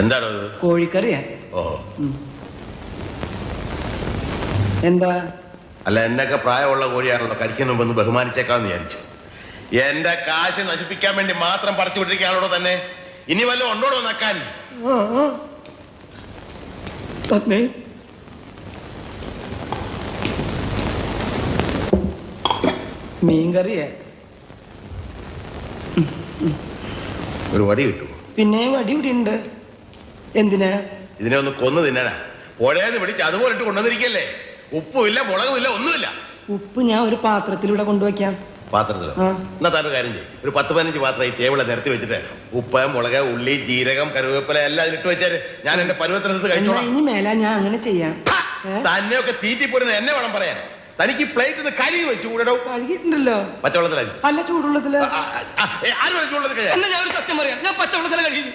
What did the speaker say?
എന്താണോ കോഴിക്കറിയാ? ഓഹോ. എന്താ? അല്ല, എന്നൊക്കെ പ്രായമുള്ള കോഴിയാണല്ലോ, കഴിക്കുന്ന മുമ്പ് ഒന്ന് ബഹുമാനിച്ചേക്കാന്ന് വിചാരിച്ചു. എന്റെ കാശ് നശിപ്പിക്കാൻ വേണ്ടി മാത്രം പറിച്ചു വിട്ടിരിക്കാണോ തന്നെ? ഇനി വല്ലതും ഉണ്ടോടോ നക്കാൻ? തന്നെ മീൻകറിയാ? ഒരു വടി കിട്ടുമോ? പിന്നെ വടി ഇവിടെ ഉണ്ട്. എന്തിനാ? ഇതിനെ ഒന്ന് കൊന്നു തിന്നാനാ. പുഴയെന്ന് പിടിച്ച് അതുപോലെ ഇട്ട് കൊണ്ടുവന്നിരിക്കല്ലേ. ഉപ്പുമില്ല, മുളകുമില്ല, ഒന്നുമില്ല. ഉപ്പ് ഞാൻ ഒരു പാത്രത്തിലൂടെ കൊണ്ടുവയ്ക്കാം. പാത്രത്തിലോ? എന്നാ താൻ കാര്യം ചെയ്യും, ഒരു 10-15 പാത്രം ഈ ടേബിളെ നിരത്തി വെച്ചിട്ട് ഉപ്പ്, മുളക്, ഉള്ളി, ജീരകം, കരുവേപ്പില എല്ലാം ഇട്ട് വെച്ചാല് ഞാൻ എന്റെ പരുവത്തിനടുത്ത് കഴിച്ചോളാം. ഇനി മേല ഞാൻ അങ്ങനെ ചെയ്യാം. തന്നെയൊക്കെ തീറ്റിപ്പോരുന്ന എന്നെ വേണം പറയാൻ. തനിക്ക് പ്ലേറ്റ് ഒന്ന് കഴുകി വെച്ചു കൂടോ. കഴുകിയിട്ടുണ്ടല്ലോ. പച്ചവെള്ളത്തിലായി? അല്ല, ചൂടുവെള്ളത്തില്. ആരും ചൂടുള്ളത് കഴിയാം. ഞാൻ ഒരു സത്യം പറയാം, ഞാൻ പച്ചവെള്ളത്തില കഴുകി.